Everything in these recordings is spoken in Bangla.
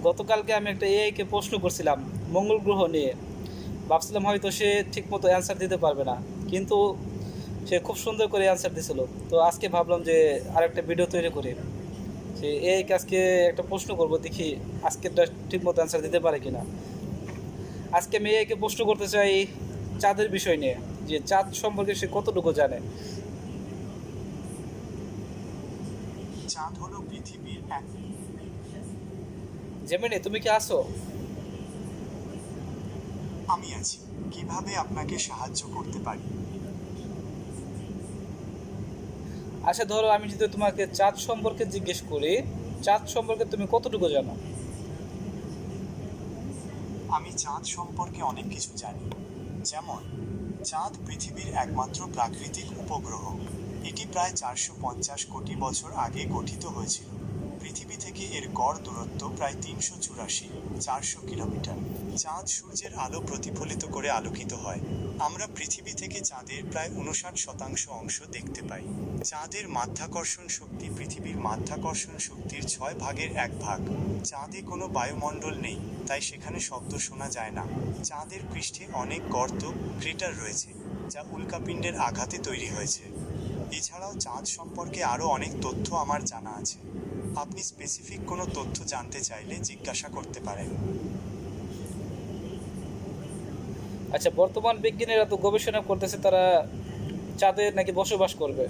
গতকালকে আমি একটা এআইকে প্রশ্ন করছিলাম মঙ্গল গ্রহ নিয়ে। ভাবছিলাম হয়তো সে ঠিকমতো অ্যান্সার দিতে পারবে না, কিন্তু সে খুব সুন্দর করে অ্যান্সার দিছিল। তো আজকে ভাবলাম যে আরেকটা ভিডিও তৈরি করি, যে এআইকে আজকে একটা প্রশ্ন করব, দেখি আজকেরটা ঠিকমতো অ্যান্সার দিতে পারে কিনা। আজকে আমি এআইকে প্রশ্ন করতে চাই চাঁদের বিষয় নিয়ে, যে চাঁদ সম্পর্কে সে কতটুকু জানে। চাঁদ হলো পৃথিবীর এক। জেমিনি, তুমি কি আসো? আমি আছি। কিভাবে আপনাকে সাহায্য করতে পারি? আচ্ছা, ধরো আমি যদি তোমাকে চাঁদ সম্পর্কে জিজ্ঞেস করি, চাঁদ সম্পর্কে তুমি কতটুকু জানো? আমি চাঁদ সম্পর্কে অনেক কিছু জানি। যেমন, চাঁদ পৃথিবীর একমাত্র প্রাকৃতিক উপগ্রহ। এটি প্রায় 450 কোটি বছর আগে গঠিত হয়েছিল। পৃথিবী থেকে এর গড় দূরত্ব প্রায় 384 কিলোমিটার। চাঁদ সূর্যের আলো প্রতিফলিত করে আলোকিত হয়। আমরা পৃথিবী থেকে চাঁদের প্রায় 59% অংশ দেখতে পাই। চাঁদের মাধ্যাকর্ষণ শক্তি পৃথিবীর মাধ্যাকর্ষণ শক্তির 6 ভাগের 1 ভাগ। চাঁদে কোনো বায়ুমণ্ডল নেই, তাই সেখানে শব্দ শোনা যায় না। চাঁদের পৃষ্ঠে অনেক গর্ত, ক্রেটার রয়েছে, যা উল্কাপিণ্ডের আঘাতে তৈরি হয়েছে। এছাড়াও চাঁদ সম্পর্কে আরও অনেক তথ্য আমার জানা আছে। আপনি স্পেসিফিক কোনো তথ্য জানতে চাইলে জিজ্ঞাসা করতে পারেন। আচ্ছা, বর্তমান বিজ্ঞানীরা তো গবেষণা করতেছে, তারা চাঁদে নাকি বসবাস করবে।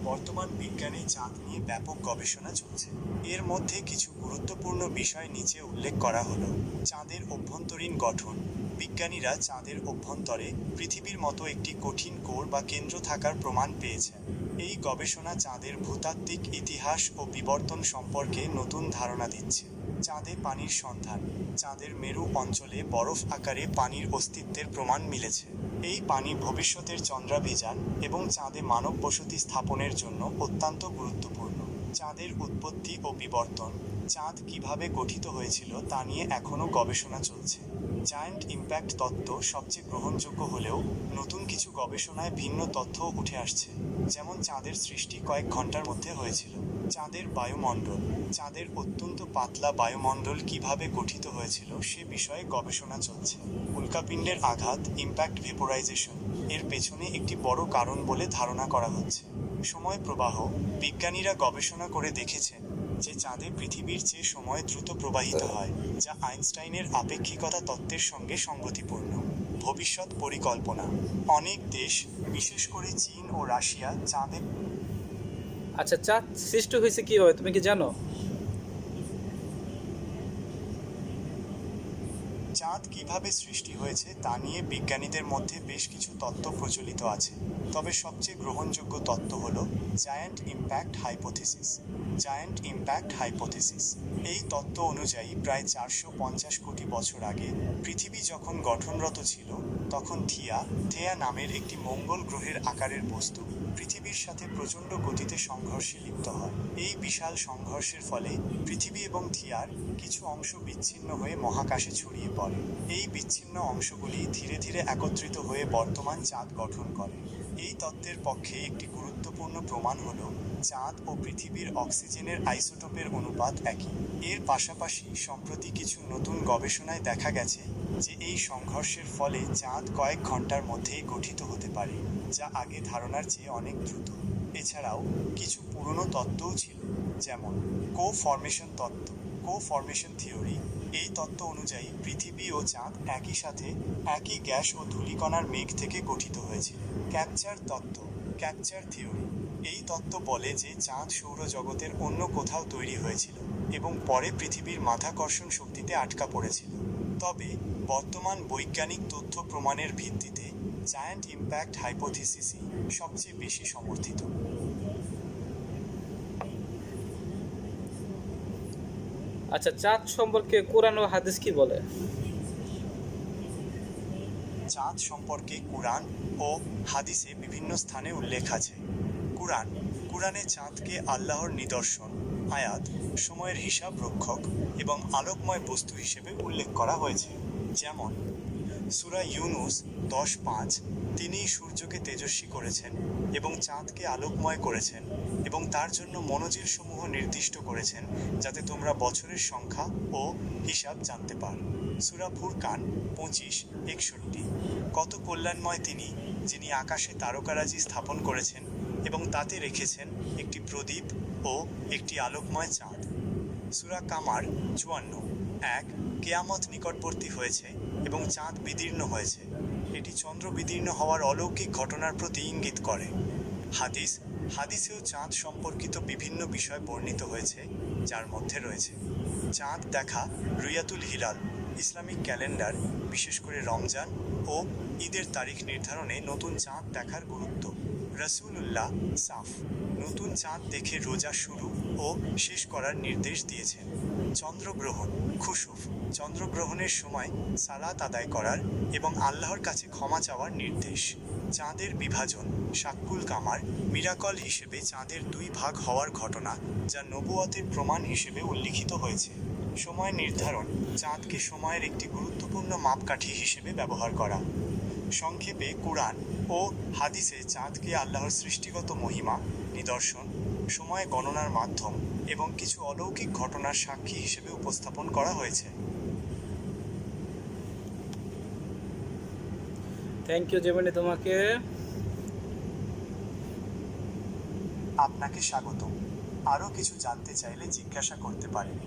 বর্তমান বিজ্ঞানে চাঁদ নিয়ে ব্যাপক গবেষণা চলছে। এর মধ্যে কিছু গুরুত্বপূর্ণ বিষয় নিচে উল্লেখ করা হলো। চাঁদের অভ্যন্তরীণ গঠন। বিজ্ঞানীরা চাঁদের অভ্যন্তরে পৃথিবীর মতো একটি কঠিন কোর বা কেন্দ্র থাকার প্রমাণ পেয়েছেন। এই গবেষণা চাঁদের ভূতাত্ত্বিক ইতিহাস ও বিবর্তন সম্পর্কে নতুন ধারণা দিচ্ছে। চাঁদে পানির সন্ধান। চাঁদের মেরু অঞ্চলে বরফ আকারে পানির অস্তিত্বের প্রমাণ মিলেছে। এই পানি ভবিষ্যতের চন্দ্রাভিযান এবং চাঁদে মানব বসতি স্থাপনের জন্য অত্যন্ত গুরুত্বপূর্ণ। চাঁদের উৎপত্তি ও বিবর্তন। চাঁদ কিভাবে গঠিত হয়েছিল তা নিয়ে এখনও গবেষণা চলছে। জায়ান্ট ইম্প্যাক্ট তত্ত্ব সবচেয়ে গ্রহণযোগ্য হলেও নতুন কিছু গবেষণায় ভিন্ন তথ্যও উঠে আসছে, যেমন চাঁদের সৃষ্টি কয়েক ঘন্টার মধ্যে হয়েছিল। চাঁদের বায়ুমণ্ডল। চাঁদের অত্যন্ত পাতলা বায়ুমণ্ডল কিভাবে গঠিত হয়েছিল সে বিষয়ে গবেষণা চলছে। উল্কাপিণ্ডের আঘাত, ইম্প্যাক্ট ভেপোরাইজেশন, এর পেছনে একটি বড় কারণ বলে ধারণা করা হচ্ছে। সময় প্রবাহ। বিজ্ঞানীরা গবেষণা করে দেখেছেন যে চাঁদে পৃথিবীর চেয়ে সময় দ্রুত প্রবাহিত হয়, যা আইনস্টাইনের আপেক্ষিকতা তত্ত্বের সঙ্গে সঙ্গতিপূর্ণ। ভবিষ্যৎ পরিকল্পনা। অনেক দেশ, বিশেষ করে চীন ও রাশিয়া, চাঁদে। আচ্ছা, চাঁদ সৃষ্টি হয়েছে কিভাবে, তুমি কি জানো? চাঁদ কিভাবে সৃষ্টি হয়েছে তা নিয়ে বিজ্ঞানীদের মধ্যে বেশ কিছু তত্ত্ব প্রচলিত আছে, তবে সবচেয়ে গ্রহণযোগ্য তত্ত্ব হল giant impact hypothesis. Giant impact hypothesis. এই তত্ত্ব অনুযায়ী প্রায় 450 কোটি বছর আগে পৃথিবী যখন গঠনরত ছিল, তখন থেয়া নামের একটি মঙ্গল গ্রহের আকারের বস্তু পৃথিবীর সাথে প্রচণ্ড গতিতে সংঘর্ষে লিপ্ত হয়। এই বিশাল সংঘর্ষের ফলে পৃথিবী এবং থিয়ার কিছু অংশ বিচ্ছিন্ন হয়ে মহাকাশে ছড়িয়ে পড়ে। এই বিচ্ছিন্ন অংশগুলি ধীরে ধীরে একত্রিত হয়ে বর্তমান চাঁদ গঠন করে। এই তত্ত্বের পক্ষে একটি গুরুত্বপূর্ণ প্রমাণ হল চাঁদ ও পৃথিবীর অক্সিজেনের আইসোটোপের অনুপাত একই। এর পাশাপাশি সম্প্রতি কিছু নতুন গবেষণায় দেখা গেছে যে এই সংঘর্ষের ফলে চাঁদ কয়েক ঘন্টার মধ্যেই গঠিত হতে পারে, যা আগে ধারণার চেয়ে অনেক দ্রুত। এছাড়াও কিছু পুরনো তত্ত্বও ছিল, যেমন কো-ফর্মেশন তত্ত্ব, কো-ফর্মেশন থিওরি। এই তত্ত্ব অনুযায়ী পৃথিবী ও চাঁদ একই সাথে একই গ্যাস ও ধূলিকণার মেঘ থেকে গঠিত হয়েছিল। ক্যাপচার তত্ত্ব, ক্যাপচার থিওরি। এই তত্ত্ব বলে যে চাঁদ সৌরজগতের অন্য কোথাও তৈরি হয়েছিল এবং পরে পৃথিবীর মাধ্যাকর্ষণ শক্তিতে আটকা পড়েছিল। তবে বর্তমান বৈজ্ঞানিক তথ্য প্রমাণের ভিত্তিতে জায়ান্ট ইম্প্যাক্ট হাইপোথিসিসই সবচেয়ে বেশি সমর্থিত। আচ্ছা, চাঁদ সম্পর্কে কোরআন ও হাদিস কি বলে? চাঁদ সম্পর্কে কুরআন ও হাদিসে বিভিন্ন স্থানে উল্লেখ আছে। কুরআন কুরআনে চাঁদকে আল্লাহর নিদর্শন, আয়াত, সময়ের হিসাব রক্ষক এবং আলোকময় বস্তু হিসেবে উল্লেখ করা হয়েছে। যেমন সূরা ইউনুস 10:5, তিনিই সূর্যকে তেজস্বী করেছেন এবং চাঁদকে আলোকময় করেছেন এবং তার জন্য মনোজিলসমূহ নির্দিষ্ট করেছেন যাতে তোমরা বছরের সংখ্যা ও হিসাব জানতে পার। সূরা ফুরকান 25:61, কত কল্যাণময় তিনি, যিনি আকাশে তারকারাজি স্থাপন করেছেন এবং তাতে রেখেছেন একটি প্রদীপ ও একটি আলোকময় চাঁদ। সূরা কামার 54:1, কেয়ামত নিকটবর্তী হয়েছে এবং চাঁদ বিদীর্ণ হয়েছে, এটি চন্দ্র বিদীর্ণ হওয়ার অলৌকিক ঘটনার প্রতি ইঙ্গিত করে। হাদিসেও চাঁদ সম্পর্কিত বিভিন্ন বিষয় বর্ণিত হয়েছে, যার মধ্যে রয়েছে চাঁদ দেখা, রুয়াতুল হিলাল, ইসলামিক ক্যালেন্ডার, বিশেষ করে রমজান ও ঈদের তারিখ নির্ধারণে নতুন চাঁদ দেখার গুরুত্ব। রাসূলুল্লাহ সাফ নতুন চাঁদ দেখে রোজা শুরু ও শেষ করার নির্দেশ দিয়েছেন। চন্দ্রগ্রহণ খুসুফ, চন্দ্রগ্রহণের সময় সালাত আদায় করার এবং আল্লাহর কাছে ক্ষমা চাওয়ার নির্দেশ। চাঁদের বিভাজন শাক্কুল কামার, মিরাকল হিসেবে চাঁদের 2 ভাগ হওয়ার ঘটনা, যা নবুয়তের প্রমাণ হিসেবে উল্লিখিত হয়েছে। সময় নির্ধারণ, চাঁদকে সময়ের একটি গুরুত্বপূর্ণ মাপকাঠি হিসেবে ব্যবহার করা। সংক্ষেপে কুরআন ও হাদিসে চাঁদকে আল্লাহর সৃষ্টিগত মহিমা, নিদর্শন, সময় গণনার মাধ্যম এবং কিছু অলৌকিক ঘটনার সাক্ষী হিসেবে উপস্থাপন করা হয়েছে। থ্যাংক ইউ জেমিনি তোমাকে। আপনাকে স্বাগত। আরও কিছু জানতে চাইলে জিজ্ঞাসা করতে পারেন।